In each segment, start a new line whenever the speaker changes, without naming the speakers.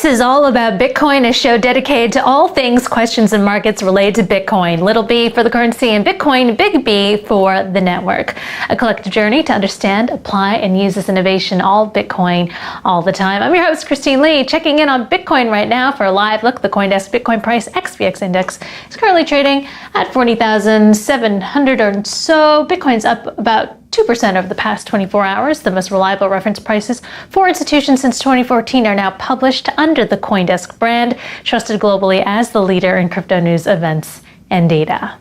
is All About Bitcoin, a show dedicated to all things questions and markets related to Bitcoin. Little b for the currency and Bitcoin, big B for the network. A collective journey to understand, apply, and use this innovation, all Bitcoin, all the time. I'm your host, Christine Lee, checking in on Bitcoin right now for a live look. The CoinDesk Bitcoin price XBX index is currently trading at 40,700 or so. Bitcoin's up about 2% over the past 24 hours. The most reliable reference prices for institutions since 2014 are now published under the CoinDesk brand, trusted globally as the leader in crypto news, events, and data.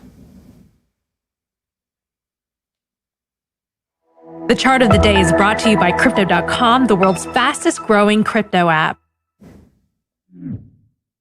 The chart of the day is brought to you by Crypto.com, the world's fastest growing crypto app.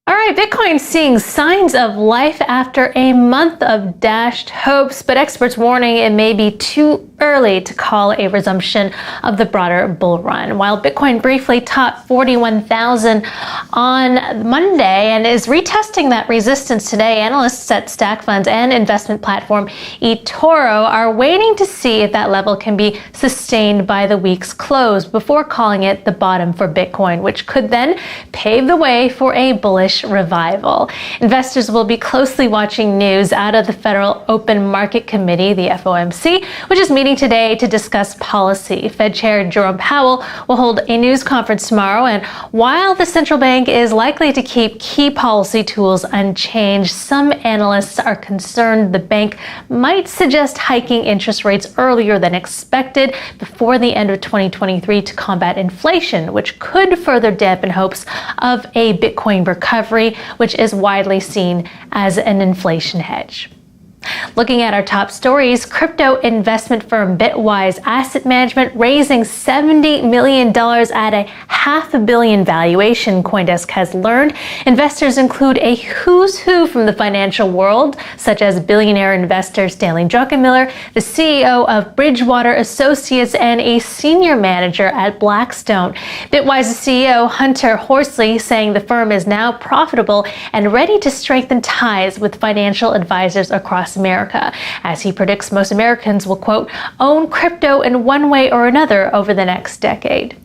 All right, Bitcoin seeing signs of life after a month of dashed hopes, but experts warning it may be too early to call a resumption of the broader bull run. While Bitcoin briefly topped 41,000 on Monday and is retesting that resistance today, analysts at stack funds and investment platform eToro are waiting to see if that level can be sustained by the week's close before calling it the bottom for Bitcoin, which could then pave the way for a bullish revival. Investors will be closely watching news out of the Federal Open Market Committee, the FOMC, which is meeting today to discuss policy. Fed Chair Jerome Powell will hold a news conference tomorrow, and while the central bank is likely to keep key policy tools unchanged, some analysts are concerned the bank might suggest hiking interest rates earlier than expected before the end of 2023 to combat inflation, which could further dampen hopes of a Bitcoin recovery, which is widely seen as an inflation hedge. Looking at our top stories, crypto investment firm Bitwise Asset Management raising $70 million at a $500 million valuation, CoinDesk has learned. Investors include a who's who from the financial world, such as billionaire investor Stanley Druckenmiller, the CEO of Bridgewater Associates, and a senior manager at Blackstone. Bitwise's CEO Hunter Horsley saying the firm is now profitable and ready to strengthen ties with financial advisors across America, as he predicts most Americans will, quote, own crypto in one way or another over the next decade.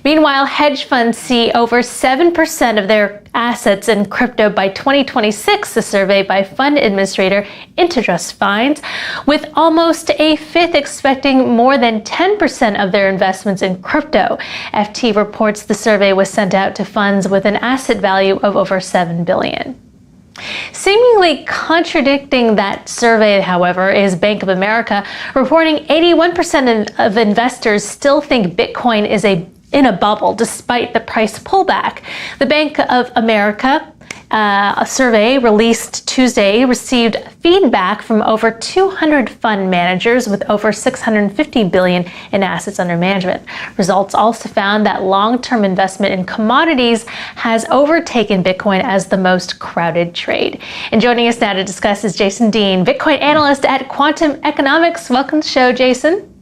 Meanwhile, hedge funds see over 7% of their assets in crypto by 2026, a survey by fund administrator Intertrust finds, with almost a fifth expecting more than 10% of their investments in crypto. FT reports the survey was sent out to funds with an asset value of over $7 billion. Seemingly contradicting that survey, however, is Bank of America, reporting 81% of investors still think Bitcoin is in a bubble despite the price pullback. The Bank of America a survey released Tuesday received feedback from over 200 fund managers with over $650 billion in assets under management. Results also found that long-term investment in commodities has overtaken Bitcoin as the most crowded trade. And joining us now to discuss is Jason Deane, Bitcoin analyst at Quantum Economics. Welcome to the show, Jason.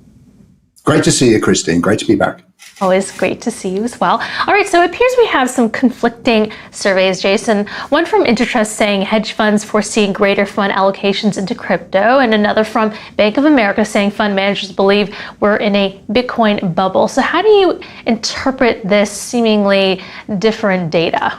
Great to see you, Christine. Great to be back.
Always great to see you as well. All right, so it appears we have some conflicting surveys, Jason. One from Intertrust saying hedge funds foresee greater fund allocations into crypto, and another from Bank of America saying fund managers believe we're in a Bitcoin bubble. So how do you interpret this seemingly different data?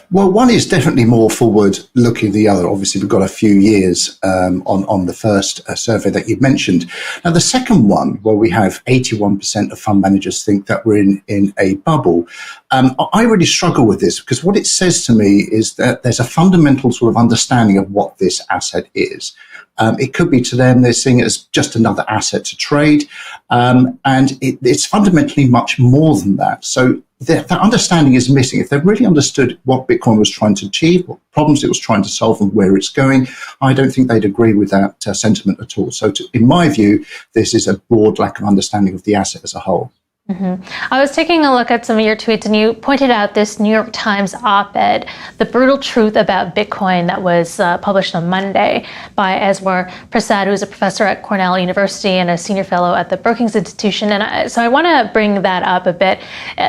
Well, one is definitely more forward-looking than the other. Obviously, we've got a few years on the first survey that you've mentioned. Now, the second one, where we have 81% of fund managers think that we're in a bubble, I really struggle with this because what it says to me is that there's a fundamental sort of understanding of what this asset is. It could be to them, they're seeing it as just another asset to trade, and it's fundamentally much more than that. So that understanding is missing. If they really understood what Bitcoin was trying to achieve, what problems it was trying to solve, and where it's going, I don't think they'd agree with that sentiment at all. So in my view, this is a broad lack of understanding of the asset as a whole.
I was taking a look at some of your tweets, and you pointed out this New York Times op-ed, The Brutal Truth About Bitcoin, that was published on Monday by Eswar Prasad, who's a professor at Cornell University and a senior fellow at the Brookings Institution. And so I want to bring that up a bit.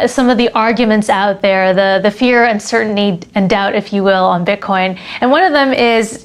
Some of the arguments out there, the fear, uncertainty, and doubt, if you will, on Bitcoin. And one of them is,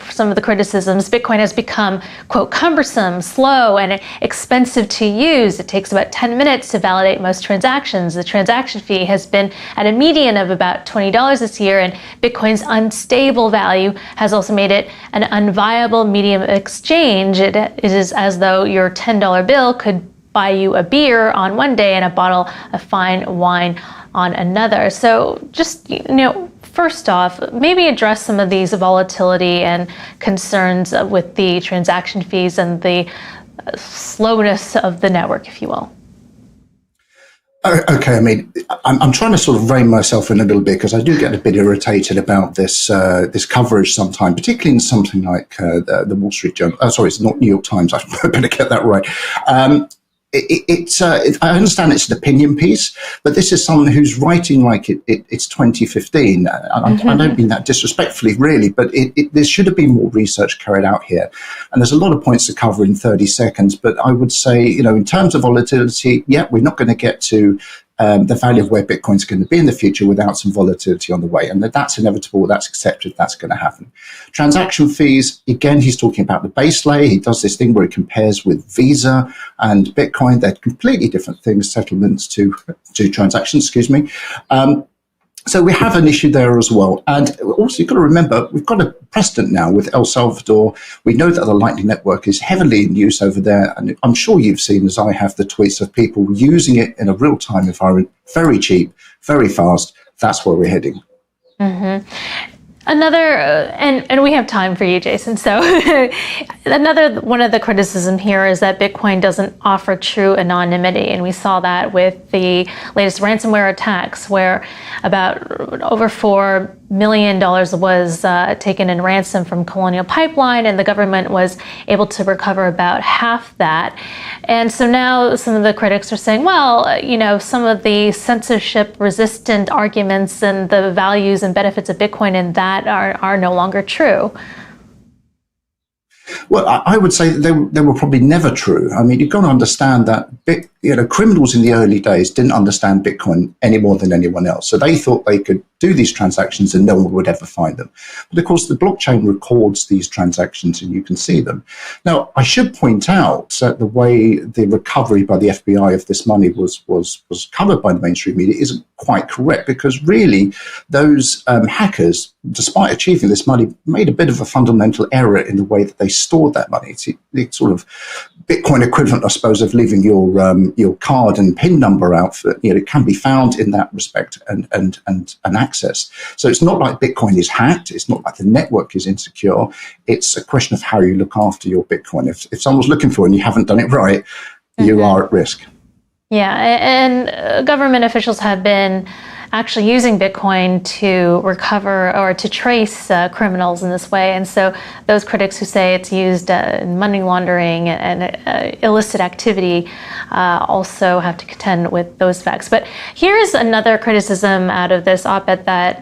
some of the criticisms, Bitcoin has become, quote, cumbersome, slow, and expensive to use. It takes about 10 minutes to validate most transactions. The transaction fee has been at a median of about $20 this year, and Bitcoin's unstable value has also made it an unviable medium of exchange. It is as though your $10 bill could buy you a beer on one day and a bottle of fine wine on another. So just, first off, maybe address some of these volatility and concerns with the transaction fees and the slowness of the network, if you will.
Okay, I'm trying to sort of rein myself in a little bit because I do get a bit irritated about this coverage sometimes, particularly in something like the Wall Street Journal. Sorry, it's not New York Times. I better get that right. I understand it's an opinion piece, but this is someone who's writing like it's 2015. I don't mean that disrespectfully, really, but there should have been more research carried out here. And there's a lot of points to cover in 30 seconds. But I would say, in terms of volatility, we're not going to get to the value of where Bitcoin's going to be in the future without some volatility on the way. And that's inevitable, that's accepted, that's going to happen. Transaction fees, again, he's talking about the base layer. He does this thing where he compares with Visa and Bitcoin. They're completely different things, settlements to transactions, excuse me. So we have an issue there as well. And also, you've got to remember, we've got a precedent now with El Salvador. We know that the Lightning Network is heavily in use over there. And I'm sure you've seen, as I have, the tweets of people using it in a real-time environment, very cheap, very fast. That's where we're heading.
Mm-hmm. Another, and we have time for you, Jason. So another one of the criticism here is that Bitcoin doesn't offer true anonymity. And we saw that with the latest ransomware attacks, where about over $4 million was taken in ransom from Colonial Pipeline, and the government was able to recover about half that. And so now some of the critics are saying, well, some of the censorship-resistant arguments and the values and benefits of Bitcoin and that are no longer true.
Well, I would say that they were probably never true. You've got to understand that criminals in the early days didn't understand Bitcoin any more than anyone else. So they thought they could do these transactions and no one would ever find them. But of course, the blockchain records these transactions and you can see them. Now, I should point out that the way the recovery by the FBI of this money was covered by the mainstream media isn't quite correct, because really those hackers, despite achieving this money, made a bit of a fundamental error in the way that they stored that money. It's the sort of Bitcoin equivalent, I suppose, of leaving your card and PIN number out. It can be found in that respect and access. So it's not like Bitcoin is hacked. It's not like the network is insecure. It's a question of how you look after your Bitcoin. If someone's looking for it and you haven't done it right, you are at risk.
Yeah, and government officials have been actually using Bitcoin to recover or to trace criminals in this way. And so those critics who say it's used in money laundering and illicit activity also have to contend with those facts. But here's another criticism out of this op-ed that,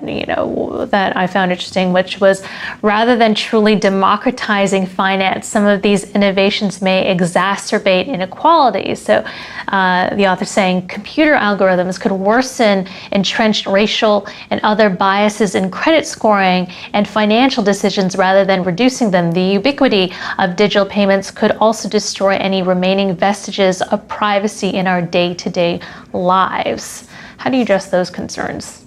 that I found interesting, which was, rather than truly democratizing finance, some of these innovations may exacerbate inequality. So the author saying computer algorithms could worsen entrenched racial and other biases in credit scoring and financial decisions rather than reducing them. The ubiquity of digital payments could also destroy any remaining vestiges of privacy in our day-to-day lives. How do you address those concerns?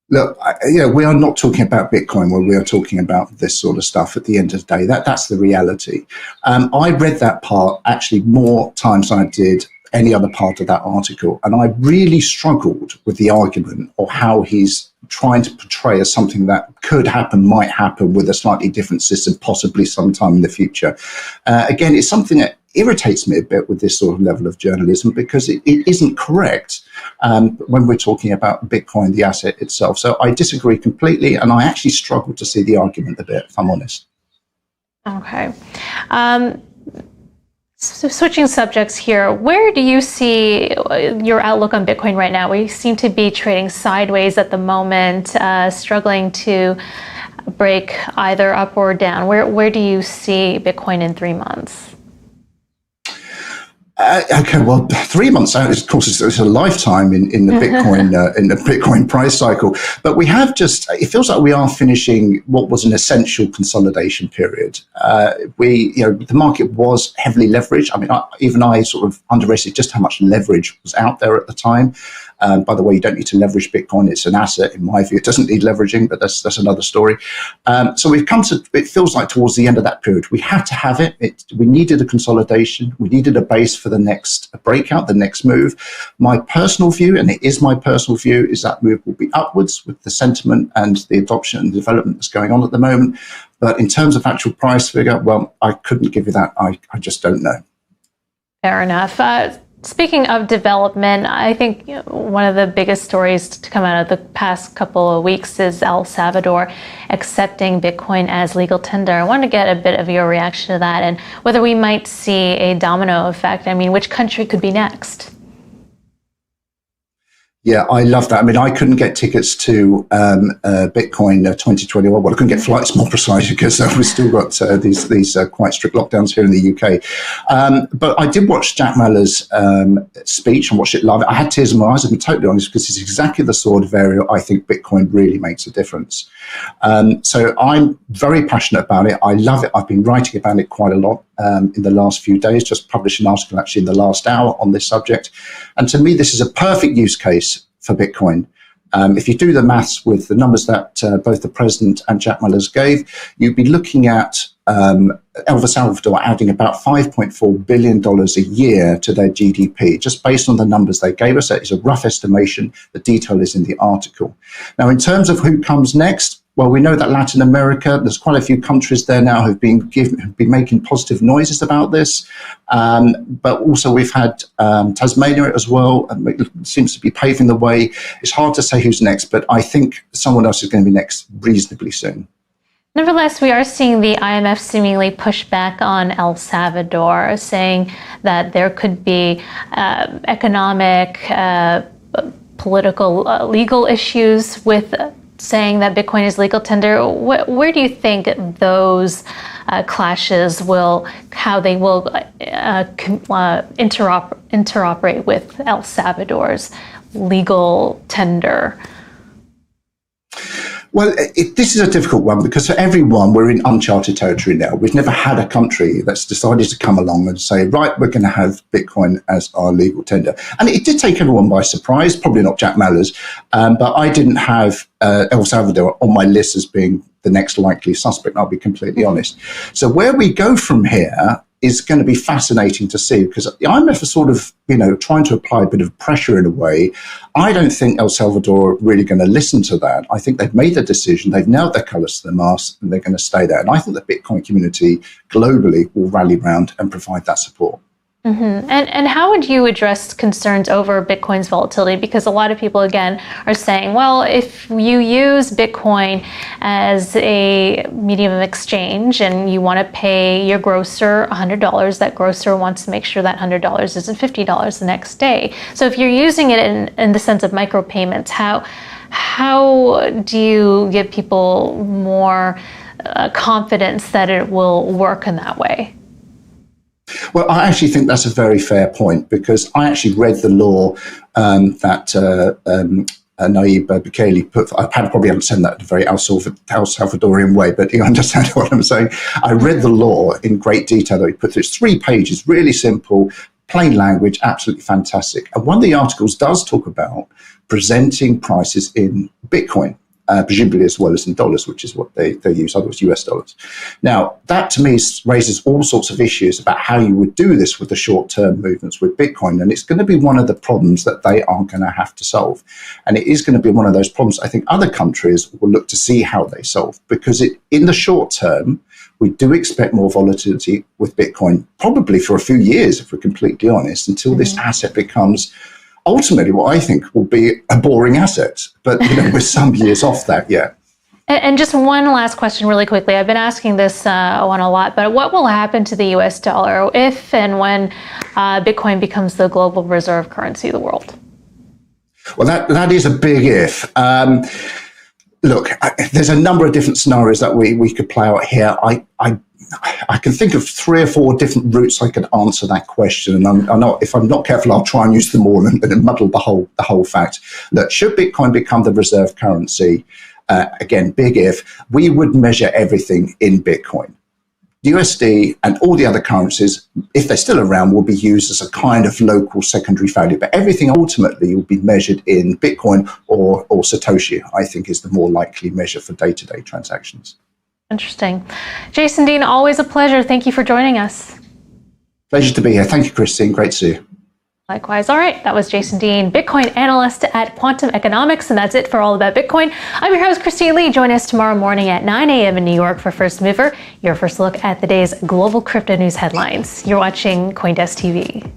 Look, we are not talking about Bitcoin when we are talking about this sort of stuff at the end of the day. That's the reality. I read that part actually more times than I did any other part of that article. And I really struggled with the argument or how he's trying to portray as something that could happen, might happen with a slightly different system, possibly sometime in the future. Again, it's something that irritates me a bit with this sort of level of journalism, because it isn't correct when we're talking about Bitcoin, the asset itself. So I disagree completely, and I actually struggle to see the argument a bit, if I'm honest.
Okay. So switching subjects here, where do you see your outlook on Bitcoin right now? We seem to be trading sideways at the moment, struggling to break either up or down. Where do you see Bitcoin in 3 months?
Okay, well, 3 months out, of course, it's a lifetime in the Bitcoin price cycle. But we have it feels like we are finishing what was an essential consolidation period. The market was heavily leveraged. I mean, I sort of underestimated just how much leverage was out there at the time. By the way, you don't need to leverage Bitcoin. It's an asset, in my view. It doesn't need leveraging, but that's another story. So we've come to, it feels like towards the end of that period, we had to have it. We needed a consolidation. We needed a base for the next breakout, the next move. My personal view, and it is my personal view, is that move will be upwards with the sentiment and the adoption and development that's going on at the moment. But in terms of actual price figure, well, I couldn't give you that. I just don't know.
Fair enough. Speaking of development, I think one of the biggest stories to come out of the past couple of weeks is El Salvador accepting Bitcoin as legal tender. I want to get a bit of your reaction to that and whether we might see a domino effect. I mean, which country could be next?
Yeah, I love that. I mean, I couldn't get tickets to Bitcoin 2021. Well, I couldn't get flights, more precisely, because we've still got these quite strict lockdowns here in the UK. But I did watch Jack Mallers' speech and watched it live. I had tears in my eyes, to be totally honest, because it's exactly the sort of area I think Bitcoin really makes a difference. So I'm very passionate about it. I love it. I've been writing about it quite a lot in the last few days, just published an article actually in the last hour on this subject. And to me, this is a perfect use case for Bitcoin. If you do the maths with the numbers that both the president and Jack Mallers gave, you'd be looking at El Salvador adding about $5.4 billion a year to their GDP, just based on the numbers they gave us. That is a rough estimation. The detail is in the article. Now, in terms of who comes next, well, we know that Latin America, there's quite a few countries there now who've been making positive noises about this. But also we've had Tasmania as well. It seems to be paving the way. It's hard to say who's next, but I think someone else is going to be next reasonably soon.
Nevertheless, we are seeing the IMF seemingly push back on El Salvador, saying that there could be economic, political, legal issues with saying that Bitcoin is legal tender. Where do you think those clashes how they will interoperate with El Salvador's legal tender?
Well, this is a difficult one because for everyone, we're in uncharted territory now. We've never had a country that's decided to come along and say, right, we're going to have Bitcoin as our legal tender. And it did take everyone by surprise, probably not Jack Mallers, but I didn't have El Salvador on my list as being the next likely suspect, I'll be completely honest. So where we go from here is going to be fascinating to see, because the IMF is sort of, trying to apply a bit of pressure in a way. I don't think El Salvador are really going to listen to that. I think they've made the decision, they've nailed their colours to the mast, and they're going to stay there. And I think the Bitcoin community globally will rally around and provide that support.
Mm-hmm. And how would you address concerns over Bitcoin's volatility? Because a lot of people, again, are saying, well, if you use Bitcoin as a medium of exchange and you want to pay your grocer $100, that grocer wants to make sure that $100 isn't $50 the next day. So if you're using it in the sense of micropayments, how do you give people more confidence that it will work in that way?
Well, I actually think that's a very fair point, because I actually read the law that Nayib Bukele put. I probably haven't said that in a very El Salvadorian way, but you understand what I'm saying. I read the law in great detail that he put through. It's 3 pages, really simple, plain language, absolutely fantastic. And one of the articles does talk about presenting prices in Bitcoin. Presumably as well as in dollars, which is what they use, otherwise US dollars. Now, that to me raises all sorts of issues about how you would do this with the short-term movements with Bitcoin. And it's going to be one of the problems that they are going to have to solve. And it is going to be one of those problems I think other countries will look to see how they solve, because in the short term, we do expect more volatility with Bitcoin, probably for a few years, if we're completely honest, until this asset becomes ultimately what I think will be a boring asset, but we're some years off that yet.
And just one last question really quickly. I've been asking this one a lot, but what will happen to the US dollar if and when Bitcoin becomes the global reserve currency of the world?
Well, that is a big if. Look, there's a number of different scenarios that we could play out here. I can think of 3 or 4 different routes I could answer that question, and I'm not, if I'm not careful, I'll try and use them all and muddle the whole fact. That should Bitcoin become the reserve currency, again, big if, we would measure everything in Bitcoin. USD and all the other currencies, if they're still around, will be used as a kind of local secondary value. But everything ultimately will be measured in Bitcoin or Satoshi, I think, is the more likely measure for day-to-day transactions.
Interesting. Jason Deane, always a pleasure. Thank you for joining us.
Pleasure to be here. Thank you, Christine. Great to see you.
Likewise. All right, that was Jason Deane, Bitcoin analyst at Quantum Economics, and that's it for All About Bitcoin. I'm your host, Christine Lee. Join us tomorrow morning at 9 a.m. in New York for First Mover, your first look at the day's global crypto news headlines. You're watching CoinDesk TV.